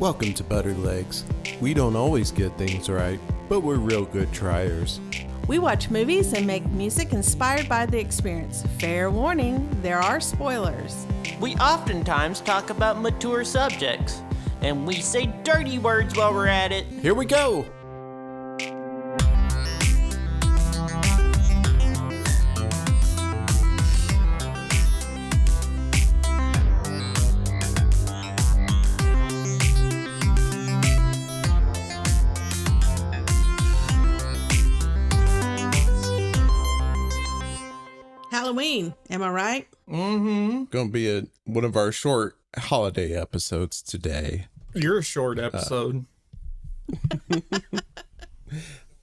Welcome to Butter Legs. We don't always get things right, but we're real good triers. We watch movies and make music inspired by the experience. Fair warning, there are spoilers. We oftentimes talk about mature subjects, and we say dirty words while we're at it. Here we go! Halloween, am I right? Mm-hmm. Gonna be one of our short holiday episodes today. Your short episode.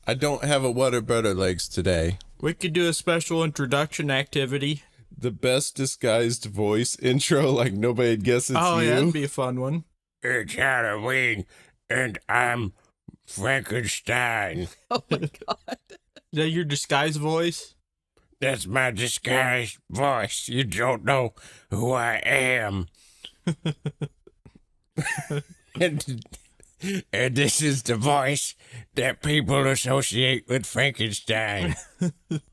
I don't have a What Are Butter Legs today. We could do a special introduction activity. The best disguised voice intro, like nobody'd guess it's Oh, you. yeah, that'd be a fun one. It's Halloween, and I'm Frankenstein. Oh my God. Is that your disguised voice? That's my disguised voice. You don't know who I am. and this is the voice that people associate with Frankenstein.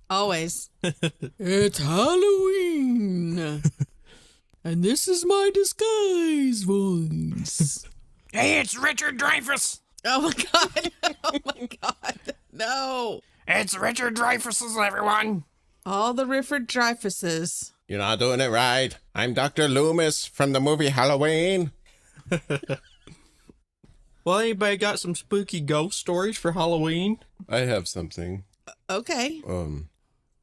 Always. It's Halloween. And this is my disguise voice. Hey, it's Richard Dreyfuss. Oh my God. Oh my God. No. It's Richard Dreyfuss, everyone. All the Rifford Dreyfuses. You're not doing it right. I'm Dr. Loomis from the movie Halloween. Well, anybody got some spooky ghost stories for Halloween? I have something. Okay.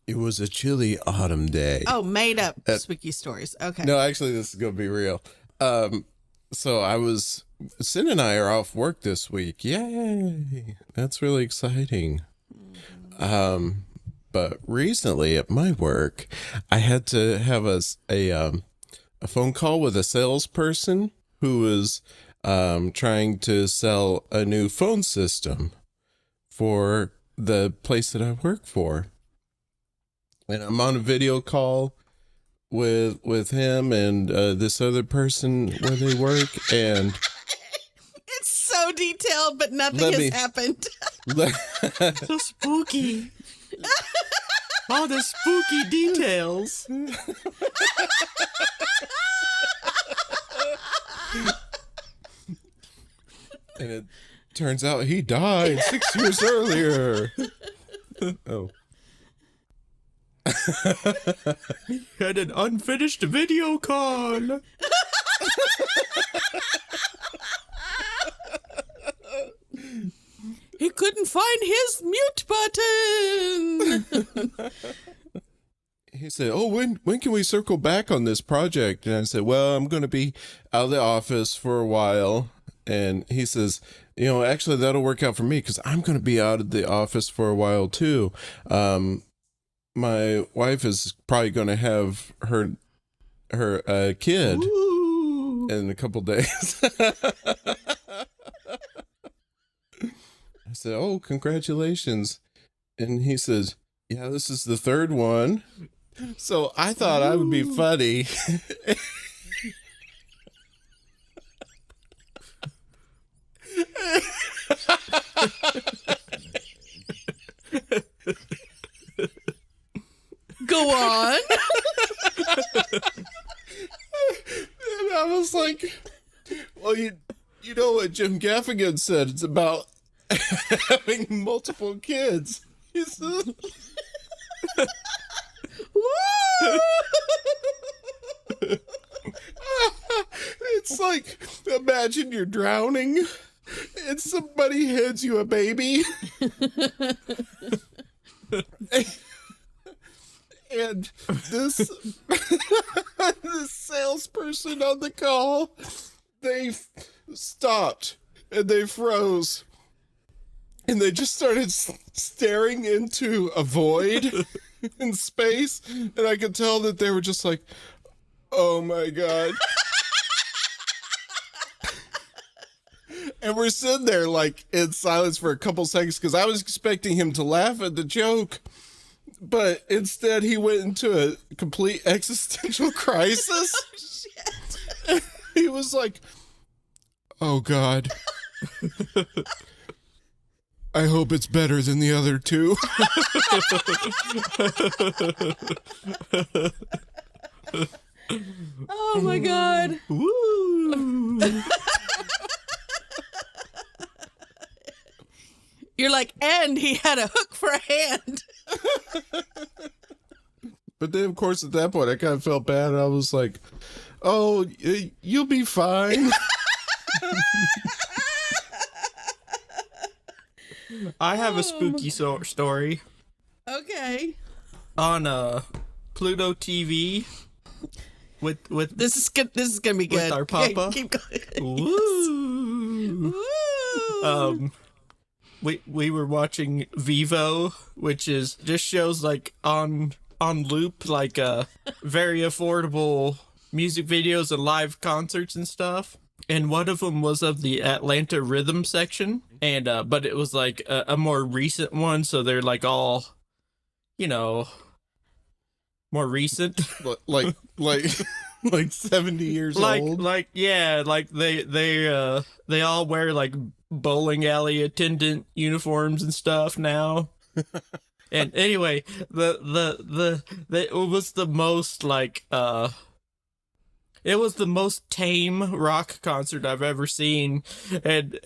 It was a chilly autumn day. Oh, made up spooky stories. Okay. No, actually, this is going to be real. So Sin and I are off work this week. Yay. That's really exciting. But recently at my work, I had to have a phone call with a salesperson who was trying to sell a new phone system for the place that I work for. And I'm on a video call with him and this other person where they work, and It's so detailed, but nothing has happened. So spooky. All the spooky details. And it turns out he died 6 years earlier. Oh. Had an unfinished video call. He couldn't find his mute button. He said, "Oh, when can we circle back on this project?" And I said, "Well, I'm going to be out of the office for a while." And he says, "Actually, that'll work out for me because I'm going to be out of the office for a while too. My wife is probably going to have her kid in a couple days." I said, "Oh, congratulations." And he says, "Yeah, this is the third one." So I thought I would be funny. Go on. And I was like, well, you know what Jim Gaffigan said. It's about having multiple kids. He said, it's like, imagine you're drowning and somebody hands you a baby. And this salesperson on the call, they stopped and they froze. And they just started staring into a void in space. And I could tell that they were just like, oh my God. And we're sitting there like in silence for a couple seconds because I was expecting him to laugh at the joke. But instead he went into a complete existential crisis. Oh, shit. He was like, Oh, God. I hope it's better than the other two. Oh my God. Woo! You're like, and he had a hook for a hand. But then, of course, at that point, I kind of felt bad. I was like, oh, you'll be fine. I have a spooky story. Okay. On Pluto TV with This is gonna be good. with our papa. Keep going. Woo! Woo. We were watching Vivo, which is just shows like on loop, like very affordable music videos and live concerts and stuff. And one of them was of the Atlanta Rhythm section, and but it was like a more recent one, so they're like all, you know, more recent. like 70 years old. Like yeah, like they all wear like bowling alley attendant uniforms and stuff now. And anyway, it was the most like it was the most tame rock concert I've ever seen, and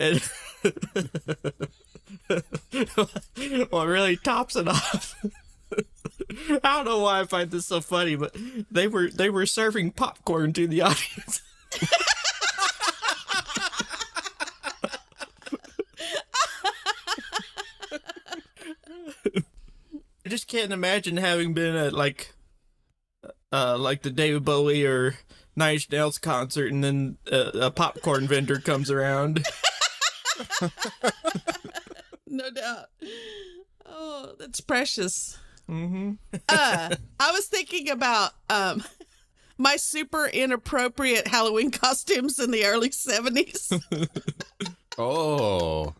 what really tops it off. I don't know why I find this so funny, but they were serving popcorn to the audience. I just can't imagine having been at like the David Bowie or Nine Inch Nails concert, and then a popcorn vendor comes around. No doubt. Oh, that's precious. Mm-hmm. I was thinking about my super inappropriate Halloween costumes in the early 70s. Oh.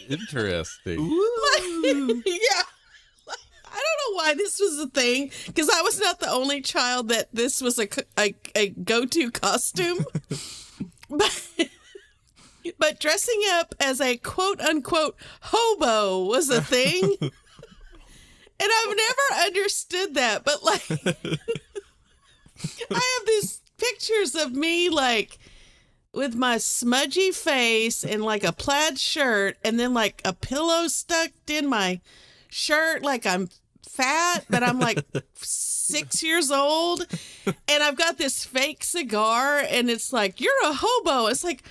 Interesting. Yeah. I don't know why this was a thing, because I was not the only child that this was a go-to costume. But dressing up as a quote-unquote hobo was a thing. And I've never understood that, but like, I have these pictures of me like with my smudgy face and like a plaid shirt and then like a pillow stuck in my shirt, like I'm fat, but I'm like 6 years old, and I've got this fake cigar, and it's like, you're a hobo. It's like,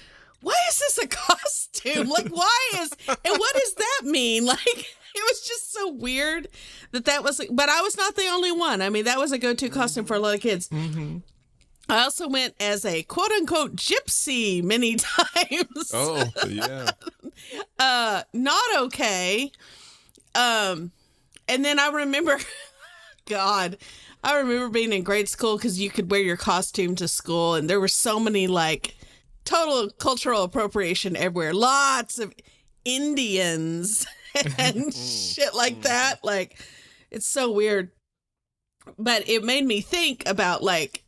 why is this a costume? Like, and what does that mean? Like, it was just so weird that was, but I was not the only one. I mean, that was a go-to costume for a lot of kids. Mm-hmm. I also went as a quote-unquote gypsy many times. Oh, yeah. Not okay. And then I remember, God, I remember being in grade school because you could wear your costume to school, and there were so many like total cultural appropriation everywhere. Lots of Indians and shit like that. Like, it's so weird. But it made me think about like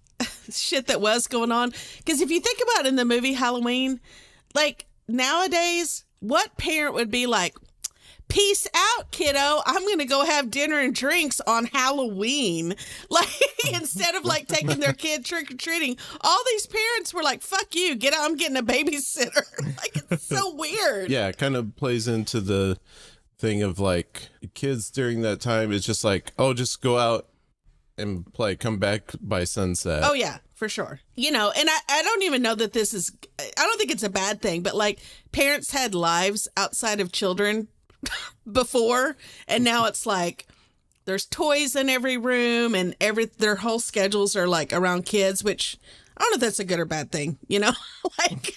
shit that was going on. Because if you think about in the movie Halloween, like nowadays, what parent would be like, peace out, kiddo, I'm going to go have dinner and drinks on Halloween. Like, instead of like taking their kid trick-or-treating, all these parents were like, fuck you, get out, I'm getting a babysitter. Like, it's so weird. Yeah, it kind of plays into the thing of like kids during that time. It's just like, oh, just go out and play, come back by sunset. Oh, yeah, for sure. You know, and I don't even know that this is, I don't think it's a bad thing, but like parents had lives outside of children before, and now it's like there's toys in every room, and their whole schedules are like around kids, which I don't know if that's a good or bad thing, you know. Like,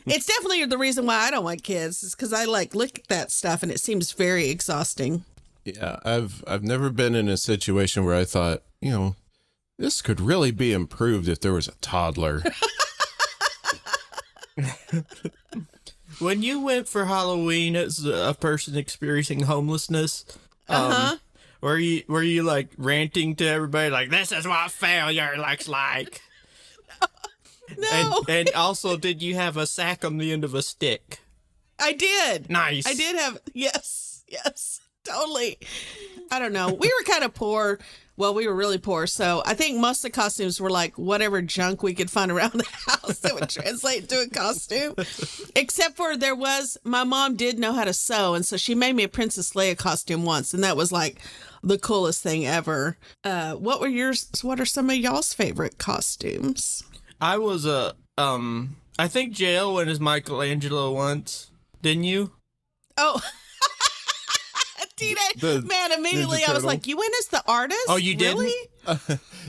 it's definitely the reason why I don't want kids, is because I like look at that stuff and it seems very exhausting. Yeah, I've never been in a situation where I thought, you know, this could really be improved if there was a toddler. When you went for Halloween as a person experiencing homelessness, were you like ranting to everybody like, this is what failure looks like? no. And also, did you have a sack on the end of a stick? I did. Nice. I did have, yes, totally. I don't know. We were kind of poor. Well, we were really poor. So I think most of the costumes were like whatever junk we could find around the house that would translate into a costume. Except for my mom did know how to sew. And so she made me a Princess Leia costume once. And that was like the coolest thing ever. What are some of y'all's favorite costumes? I was I think Jail went as Michelangelo once. Didn't you? Oh, man, immediately I was like, you went as the artist? Oh, you didn't? Really?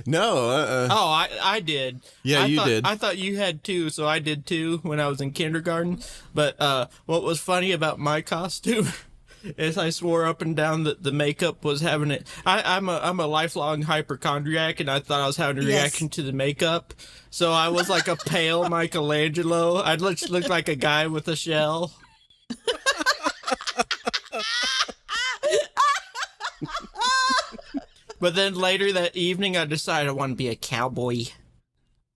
No. Oh, I did. Yeah, you did. I thought you had two, so I did too when I was in kindergarten. But what was funny about my costume is I swore up and down that the makeup was having it. I'm a lifelong hypochondriac, and I thought I was having a reaction to the makeup. So I was like a pale Michelangelo. I looked like a guy with a shell. But then later that evening, I decided I want to be a cowboy.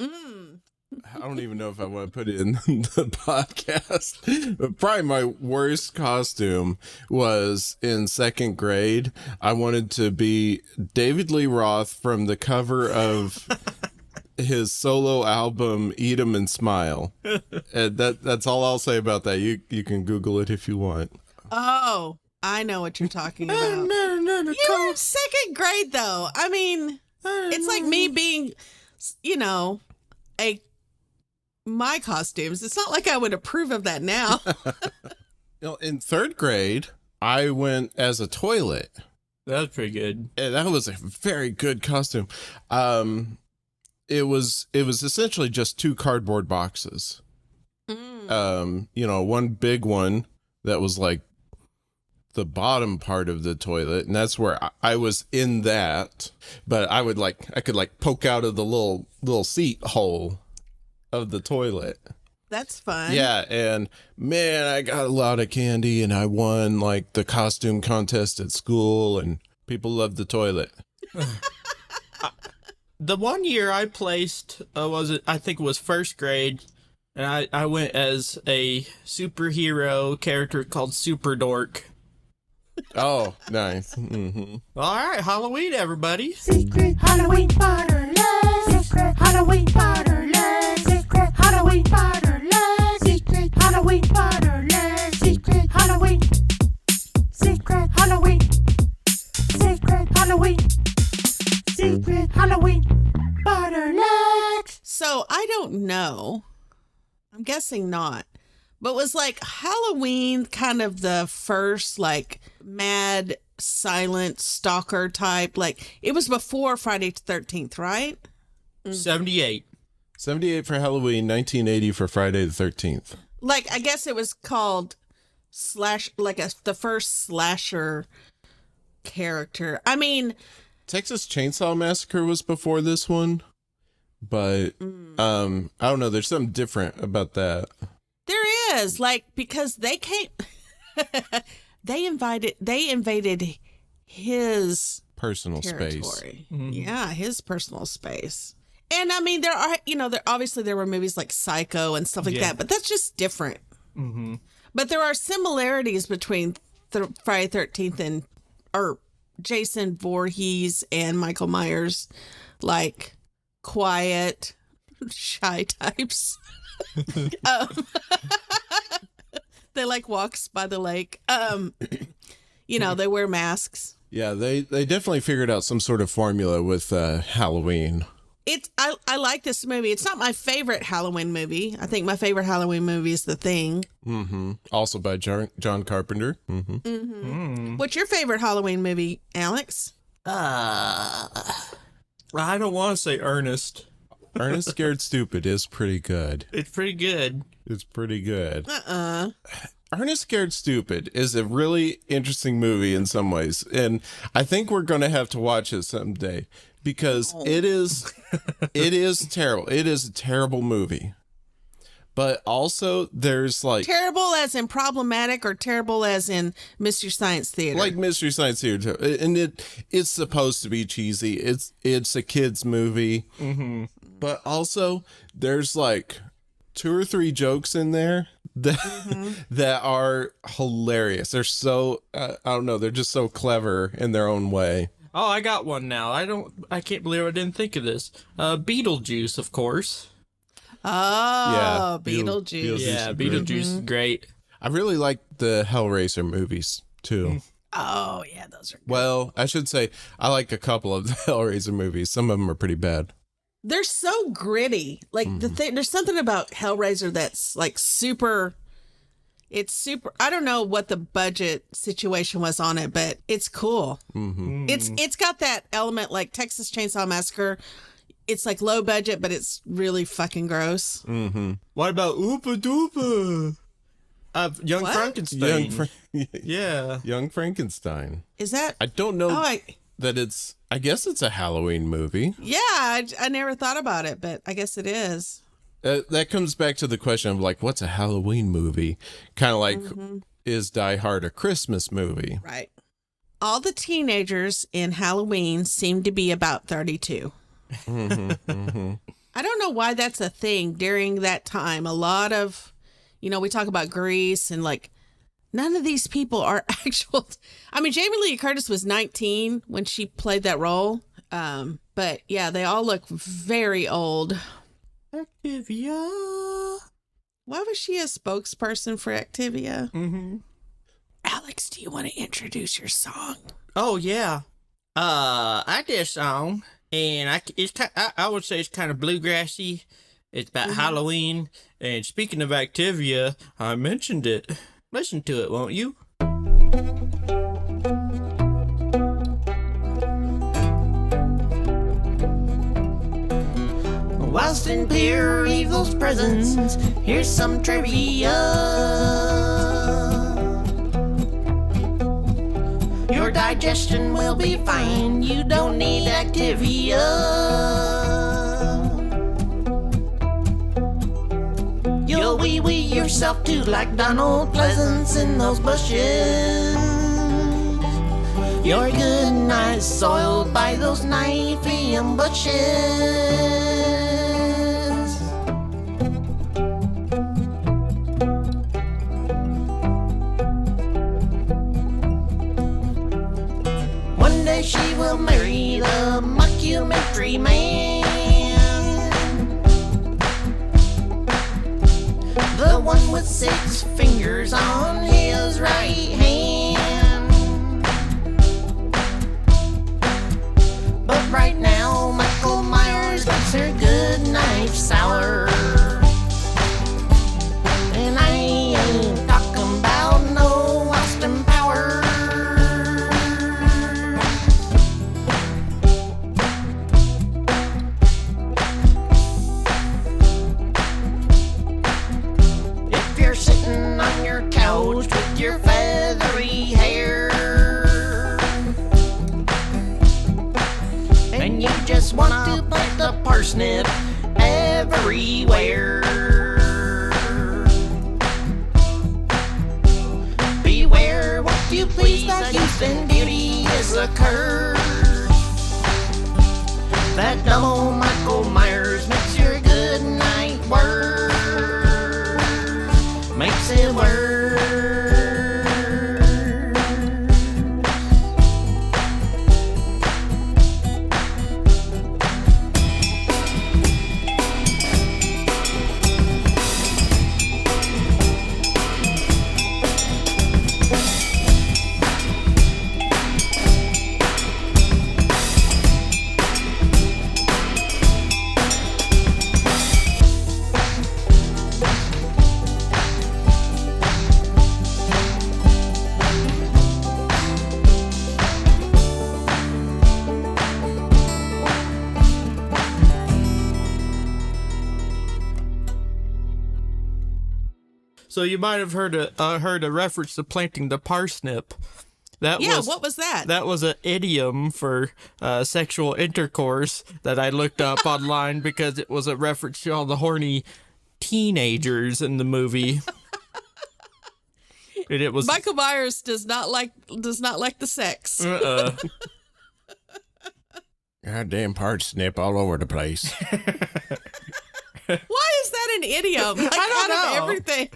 I don't even know if I want to put it in the podcast. But probably my worst costume was in second grade. I wanted to be David Lee Roth from the cover of his solo album "Eat 'Em and Smile." And that's all I'll say about that. You can Google it if you want. Oh, I know what you're talking about. You were in second grade, though. I mean, it's like me being, my costumes. It's not like I would approve of that now. In third grade, I went as a toilet. That was pretty good. And that was a very good costume. It was essentially just two cardboard boxes. One big one that was like the bottom part of the toilet, and that's where I was in that. But I could poke out of the little seat hole of the toilet. That's fun. Yeah, and man, I got a lot of candy, and I won like the costume contest at school, and people loved the toilet. The one year I placed I think it was first grade, and I went as a superhero character called Super Dork. Oh, nice. Mm-hmm. All right, Halloween, everybody. Secret Halloween Borderlands. Secret Halloween Borderlands. Secret Halloween Borderlands. Secret Halloween Borderlands. Secret Halloween. Secret Halloween. Secret Halloween. Secret Halloween Borderlands. So I don't know. I'm guessing not. But was like Halloween kind of the first like mad silent stalker type? Like it was before Friday the 13th, right? 78. 78 for Halloween, 1980 for Friday the 13th. Like I guess it was called the first slasher character. I mean, Texas Chainsaw Massacre was before this one, but I don't know. There's something different about that. there is like because they came, they invaded his Personal space. territory. Yeah, his personal space. And I mean, there are, there were movies like Psycho and stuff like that, but that's just different. Mm-hmm. But there are similarities between Friday the 13th or Jason Voorhees and Michael Myers, like quiet, shy types. They like walks by the lake. They wear masks. Yeah, they definitely figured out some sort of formula with Halloween. I like this movie. It's not my favorite Halloween movie. I think my favorite Halloween movie is The Thing. Mm-hmm. Also by John Carpenter. Mm-hmm. Mm-hmm. What's your favorite Halloween movie, Alex? I don't want to say Ernest. Ernest Scared Stupid is pretty good. It's pretty good. It's pretty good. Ernest Scared Stupid is a really interesting movie in some ways, and I think we're going to have to watch it someday because it is terrible. It is a terrible movie. But also there's like terrible as in problematic or terrible as in Mystery Science Theater? Like Mystery Science Theater. And it's supposed to be cheesy. It's a kid's movie. Mm-hmm. But also, there's like 2 or 3 jokes in there that that are hilarious. They're so I don't know, they're just so clever in their own way. Oh, I got one now. I can't believe I didn't think of this. Beetlejuice, of course. Oh, Yeah, Beetlejuice. Yeah, Beetlejuice is great. I really like the Hellraiser movies too. Oh, yeah, those are good. Well, I should say I like a couple of the Hellraiser movies. Some of them are pretty bad. They're so gritty. Like there's something about Hellraiser that's like super. It's super. I don't know what the budget situation was on it, but it's cool. It's got that element like Texas Chainsaw Massacre. It's like low budget, but it's really fucking gross. What about Oopa Doopa? Young What? Frankenstein. Yeah. Young Frankenstein. Is that? I don't know Oh, that it's. I guess it's a Halloween movie. yeah. I never thought about it, but I guess it is. That comes back to the question of like, what's a Halloween movie? Kind of like, is Die Hard a Christmas movie? Right. All the teenagers in Halloween seem to be about 32. I don't know why that's a thing during that time. A lot of, we talk about Grease and like, none of these people are actual. I mean, Jamie Lee Curtis was 19 when she played that role. But yeah, they all look very old. Activia. Why was she a spokesperson for Activia? Mm-hmm. Alex, do you want to introduce your song? Oh yeah. I did a song, and I would say it's kind of bluegrassy. It's about Halloween, and speaking of Activia, I mentioned it. Listen to it, won't you? Whilst in pure evil's presence, here's some trivia. Your digestion will be fine, you don't need Activia. You'll wee-wee yourself too like Donald Pleasance in those bushes. Your good night soiled by those knifey bushes. One day she will marry the mockumentary man, the one with 6 fingers on his right hand. But right now, Michael Myers likes her good knife sour. And I ain't talking about no Austin Powers. If you're sitting on your couch with your feathery hair, and you just want to put the parsnip everywhere, beware what you please, that youth and beauty is a curse. That dumb old Michael Myers makes your good night worse, makes it worse. So you might have heard a reference to planting the parsnip. What was that? That was an idiom for sexual intercourse that I looked up online because it was a reference to all the horny teenagers in the movie. And it was Michael Myers does not like the sex. Goddamn parsnip all over the place. Why is that an idiom? Like, I don't out of know. everything.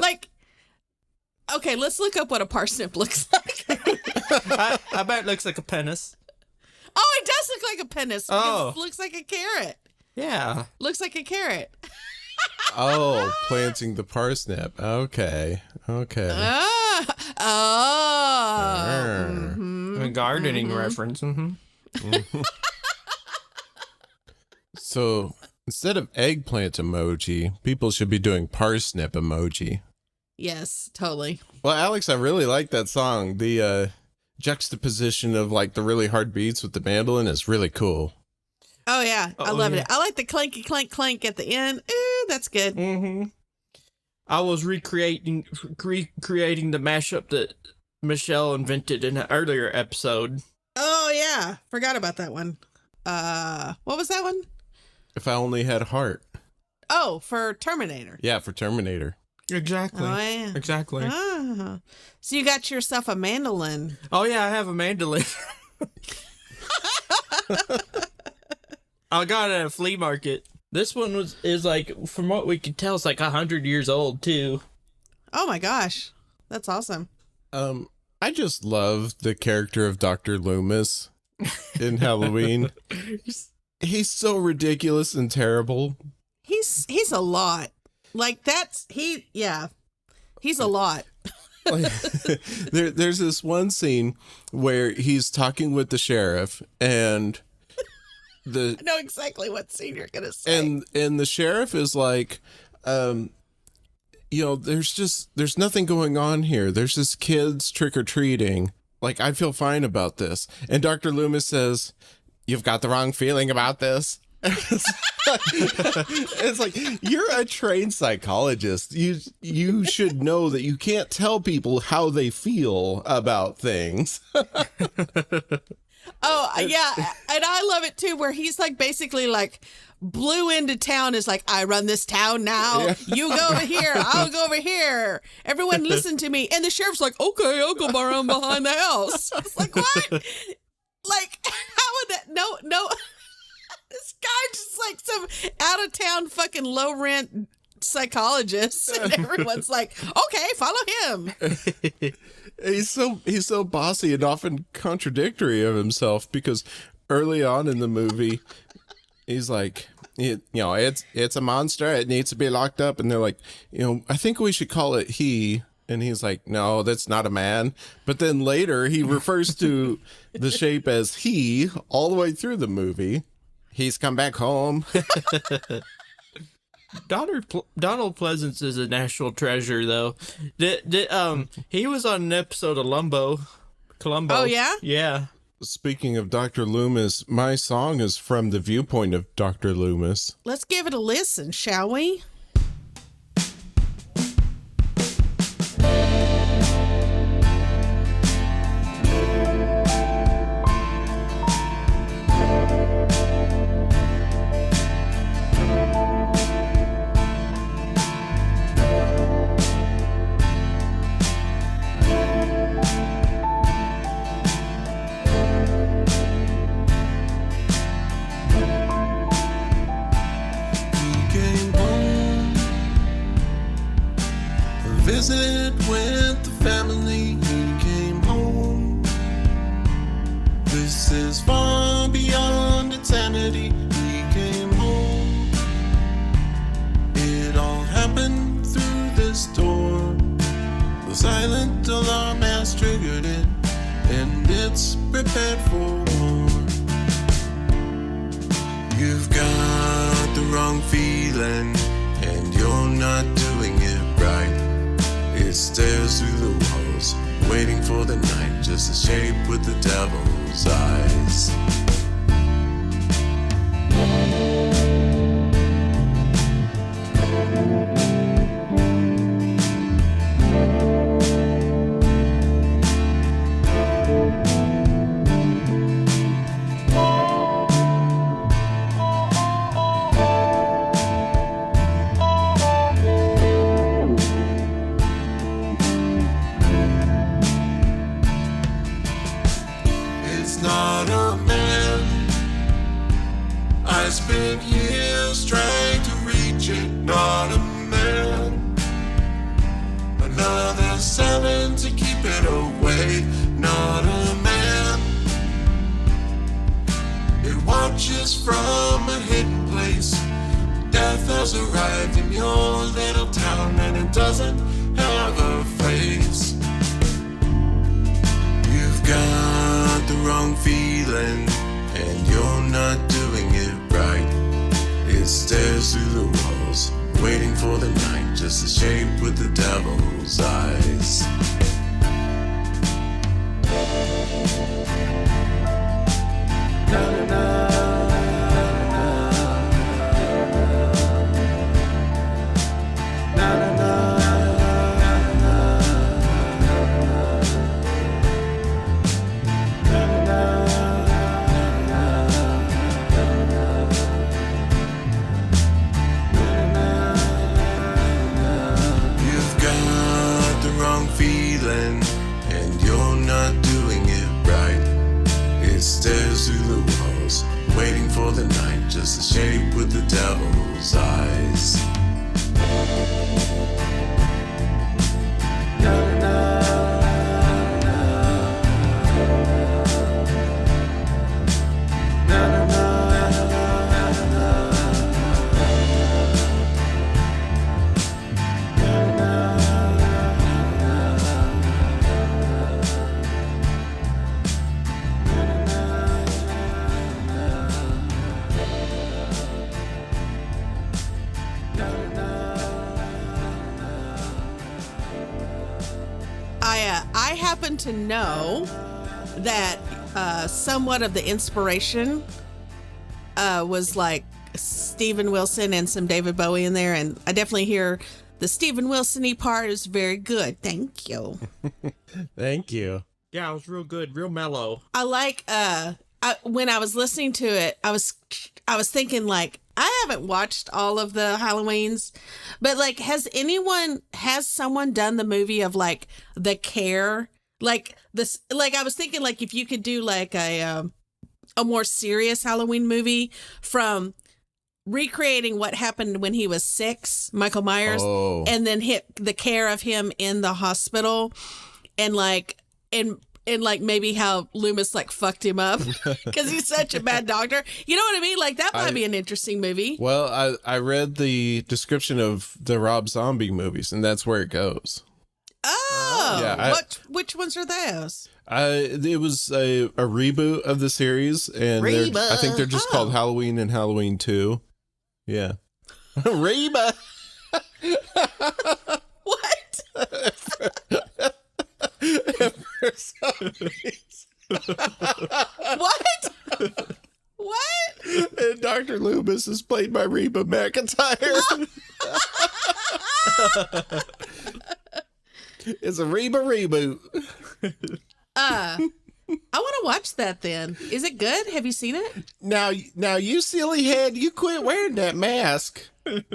Like, okay, let's look up what a parsnip looks like. I bet it looks like a penis. Oh, it does look like a penis because Oh. it looks like a carrot. Yeah. Looks like a carrot. Oh, planting the parsnip. Okay. Oh. A gardening reference. So instead of eggplant emoji, people should be doing parsnip emoji. Yes, totally. Well, Alex, I really like that song. The juxtaposition of like the really hard beats with the mandolin is really cool. Oh, yeah. I Oh, love yeah. it. I like the clanky clank clank at the end. Ooh, that's good. I was recreating the mashup that Michelle invented in an earlier episode. Oh, yeah. Forgot about that one. What was that one? If I only had a heart. Oh, for Terminator. Yeah, for Terminator. Exactly. Oh, yeah. Exactly. Ah. So you got yourself a mandolin. Oh yeah, I have a mandolin. I got it at a flea market. This one is like, from what we could tell, it's like 100 years old too. Oh my gosh. That's awesome. I just love the character of Dr. Loomis in Halloween. He's so ridiculous and terrible. He's a lot. Like he's a lot. Like, there's this one scene where he's talking with the sheriff and I know exactly what scene you're gonna say. and the sheriff is like, there's nothing going on here. There's just kids trick-or-treating. Like, I feel fine about this. And Dr. Loomis says, "You've got the wrong feeling about this." It's like, you're a trained psychologist. You should know that you can't tell people how they feel about things. Oh, yeah. And I love it too, where he's like basically like blew into town is like, I run this town now. Yeah. You go over here. I'll go over here. Everyone listen to me. And the sheriff's like, okay, I'll go around behind the house. It's like, what? Like, how would that? No. This guy just like some out of town fucking low rent psychologist. And everyone's like, okay, follow him. He's so bossy and often contradictory of himself, because early on in the movie, he's like, it's a monster. It needs to be locked up. And they're like, I think we should call it he. And he's like, no, that's not a man. But then later he refers to the shape as he all the way through the movie. He's come back home. Donald Pleasance is a national treasure, though. He was on an episode of Columbo. Oh, yeah? Yeah. Speaking of Dr. Loomis, my song is from the viewpoint of Dr. Loomis. Let's give it a listen, shall we? Visit with the family, he came home. This is far beyond insanity, he came home. It all happened through this door. The silent alarm has triggered it, and it's prepared for war. You've got the wrong feeling, and you're not doing it right. It stares through the walls, waiting for the night, just a shape with the devil's eyes. It's not a man. has arrived in your little town and it doesn't have a face. You've got the wrong feeling and you're not doing it right. It stares through the walls, waiting for the night, just a shape with the devil's eyes. You've got the wrong feeling and you're not doing it right. It stares through the walls, waiting for the night, just a shape with the devil's eyes. I happen to know that somewhat of the inspiration was like Steven Wilson and some David Bowie in there, and I definitely hear the Steven Wilson-y part is very good. Thank you. Thank you. Yeah, it was real good, real mellow. I like when I was listening to it, I was thinking like I haven't watched all of the Halloweens, but like has someone done the movie of like The Care? Like this, like I was thinking like if you could do like a more serious Halloween movie from recreating what happened when he was 6, Michael Myers, and then hit the care of him in the hospital, and like maybe how Loomis like fucked him up because he's such a bad doctor. You know what I mean? Like that might be an interesting movie. Well, I read the description of the Rob Zombie movies, and that's where it goes. Oh, Yeah, which ones are those? It was a reboot of the series, and I think they're just called Halloween and Halloween 2. Yeah. Reba. What? For some reason. What? What? And Dr. Loomis is played by Reba McEntire. It's a Reba reboot. I want to watch that then. Is it good? Have you seen it? Now, you silly head, you quit wearing that mask. You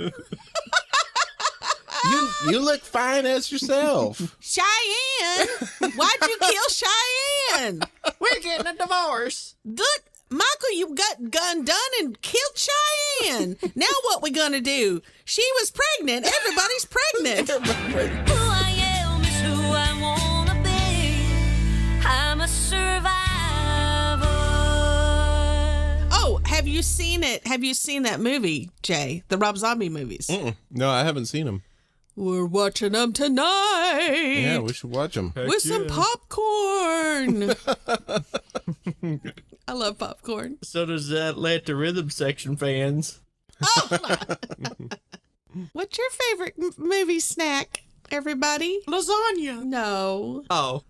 look fine as yourself. Cheyenne! Why'd you kill Cheyenne? We're getting a divorce. Look, Michael, you got gun done and killed Cheyenne. Now what we gonna do? She was pregnant. Everybody's pregnant. Who I am is who I wanna be. I'm a survivor. Oh, have you seen it? Have you seen that movie, Jay? The Rob Zombie movies? No, I haven't seen them. We're watching them tonight. Yeah, we should watch them. With some popcorn. I love popcorn. So does that Atlanta Rhythm Section fans. What's your favorite movie snack, everybody? Lasagna. No. Oh.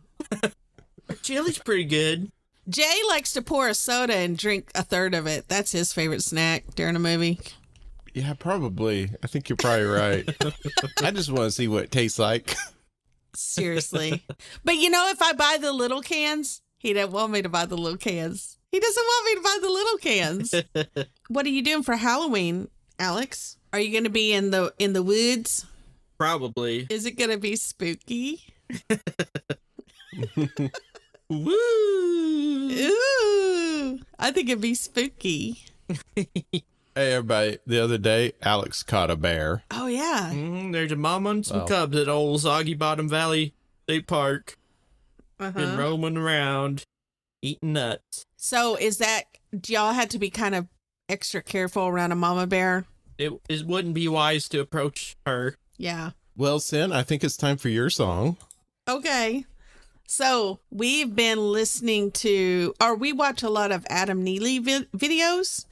Chili's pretty good. Jay likes to pour a soda and drink a third of it. That's his favorite snack during a movie. Yeah, probably. I think you're probably right. I just want to see what it tastes like. Seriously. But you know, if I buy the little cans, he doesn't want me to buy the little cans. He doesn't want me to buy the little cans. What are you doing for Halloween, Alex? Are you going to be in the woods? Probably. Is it going to be spooky? Woo! Ooh, I think it'd be spooky. Hey, everybody. The other day, Alex caught a bear. Oh, yeah. There's a mama and some cubs at old Soggy Bottom Valley State Park. Been roaming around, eating nuts. So do y'all have to be kind of extra careful around a mama bear? it wouldn't be wise to approach her. Yeah. Well, Sin, I think it's time for your song. Okay. So we've been listening to, or we watch a lot of Adam Neely videos.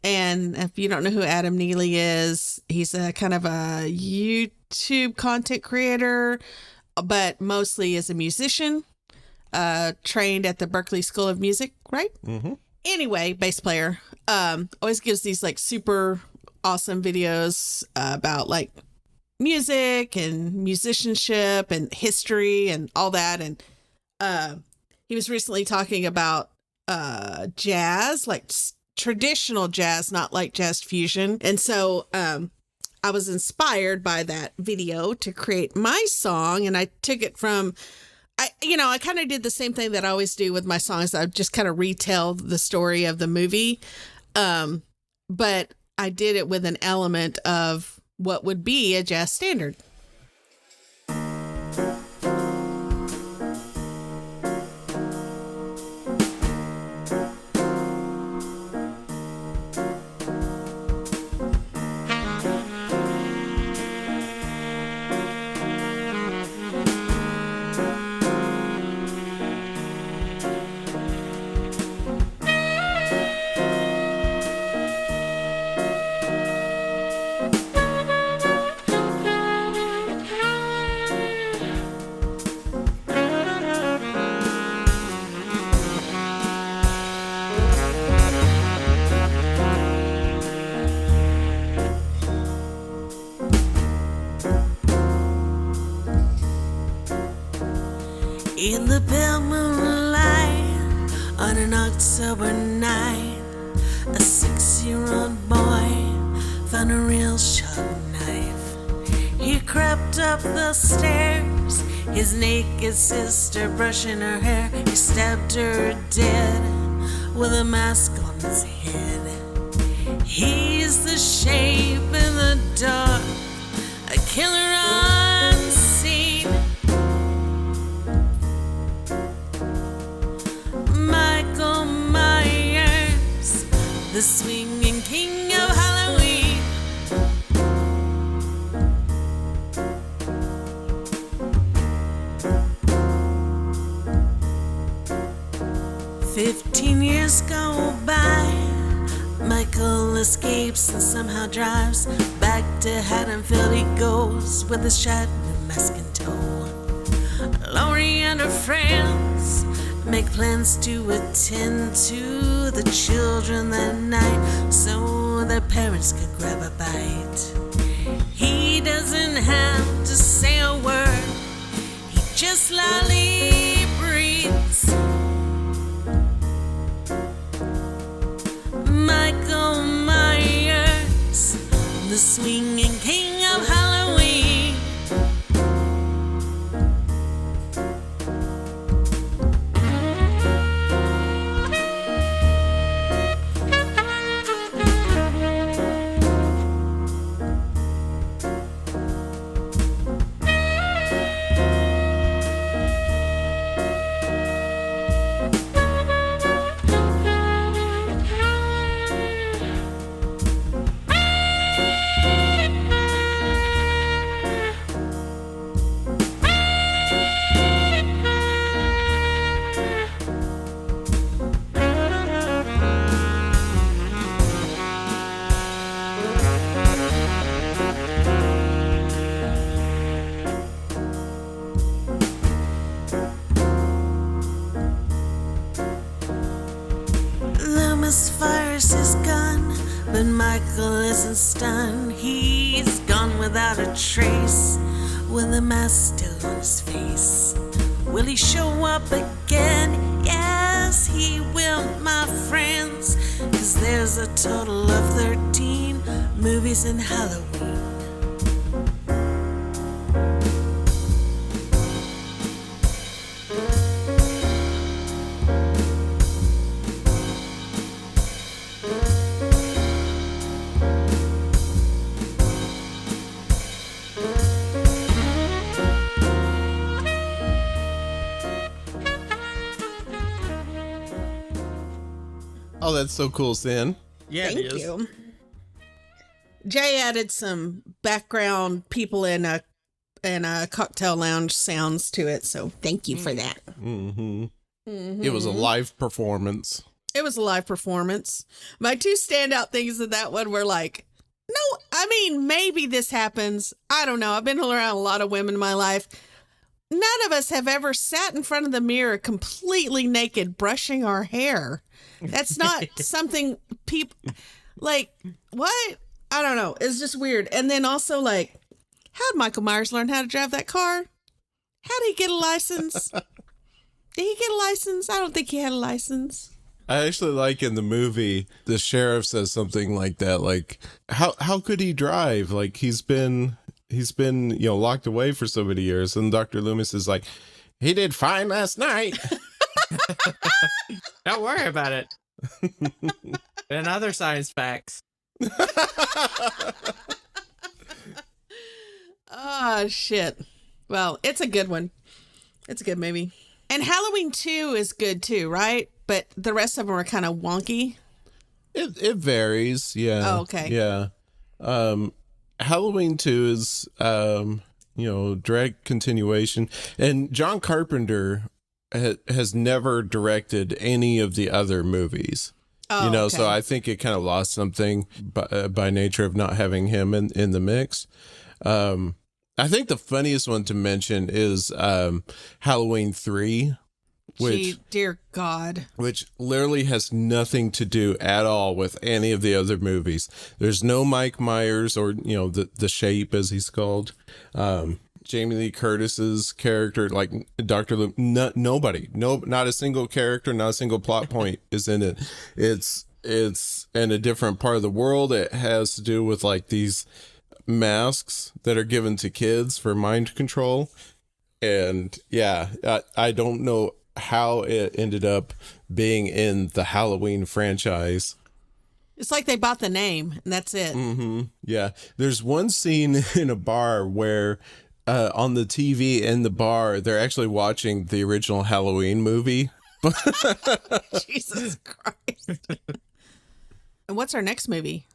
And if you don't know who Adam Neely is, he's a kind of a YouTube content creator, but mostly is a musician, trained at the Berklee School of Music, right? Mm-hmm. Anyway, bass player. Always gives these like super awesome videos about like music and musicianship and history and all that. And he was recently talking about jazz, like traditional jazz, not like jazz fusion. And so I was inspired by that video to create my song, and I took it from I kind of did the same thing that I always do with my songs. I just kind of retell the story of the movie. But I did it with an element of what would be a jazz standard. In the pale moonlight on an October night, a 6-year-old boy found a real sharp knife. He crept up the stairs, his naked sister brushing her hair. He stabbed her dead with a mask on his head. He's the shape in the dark, a killer unseen. Michael Myers, the swinging king of Halloween. "15 years go by. Michael escapes and somehow drives back to Haddonfield. He goes with his shadow mask in tow. Laurie and her friends make plans to attend to the children that night so their parents could grab a bite. He doesn't have to say a word, he just loudly breathes. Michael Myers, the swinging king of Halloween. Loomis fires his gun, but Michael isn't stunned. He's gone without a trace, with a mask still on his face. Will he show up again? Yes, he will, my friends, 'cause there's a total of 13 movies in Halloween. Oh, that's so cool, Sin. Yeah, Thank it is. you. Jay added some background people in a cocktail lounge sounds to it, so thank you for that. It was a live performance. It was a live performance. My two standout things in that one were like, no, I mean, maybe this happens. I don't know. I've been around a lot of women in my life. None of us have ever sat in front of the mirror completely naked, brushing our hair. That's not something people, like, what? I don't know. It's just weird. And then also, like, how'd Michael Myers learn how to drive that car? How'd he get a license? Did he get a license? I don't think he had a license. I actually like in the movie, the sheriff says something like that, like, how could he drive? Like, he's been, locked away for so many years. And Dr. Loomis is like, he did fine last night. Don't worry about it. And other science facts. Oh, shit. Well, it's a good one. It's a good movie. And Halloween 2 is good too, right? But the rest of them are kind of wonky. It varies. Yeah. Oh, okay. Yeah. Halloween 2 is, direct continuation. And John Carpenter has never directed any of the other movies. Oh, okay. So I think it kind of lost something by nature of not having him in the mix. I think the funniest one to mention is Halloween 3, dear God, which literally has nothing to do at all with any of the other movies. There's no Mike Myers or the Shape as he's called. Jamie Lee Curtis's character, like Dr. Luke, nobody, not a single character, not a single plot point is in it. It's in a different part of the world. It has to do with like these masks that are given to kids for mind control. And yeah, I don't know how it ended up being in the Halloween franchise. it's like they bought the name and that's it. Yeah. There's one scene in a bar where on the TV in the bar, they're actually watching the original Halloween movie. Jesus Christ. And what's our next movie?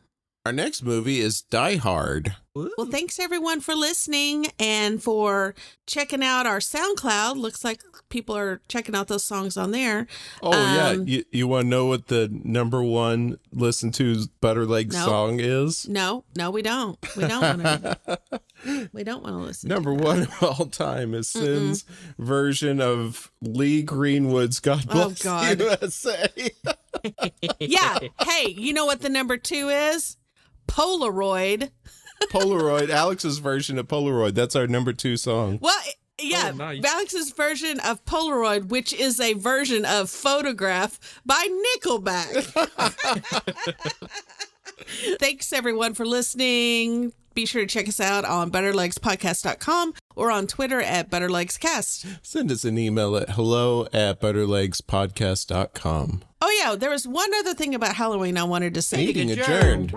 Our next movie is Die Hard. Well, thanks everyone for listening and for checking out our SoundCloud. Looks like people are checking out those songs on there. Oh, yeah. You want to know what the number one listen to Butterlegs song is? No, we don't. We don't want to. We don't want to listen. Number one of all time is Sin's version of Lee Greenwood's God Bless USA. Yeah. Hey, you know what the number 2 is? Polaroid. Polaroid, Alex's version of Polaroid. That's our number 2 song. Well, yeah, nice. Alex's version of Polaroid, which is a version of Photograph by Nickelback. Thanks, everyone, for listening. Be sure to check us out on ButterlegsPodcast.com or on Twitter at ButterlegsCast. Send us an email at hello@ButterlegsPodcast.com. Oh, yeah, there was one other thing about Halloween I wanted to say. Meeting adjourned.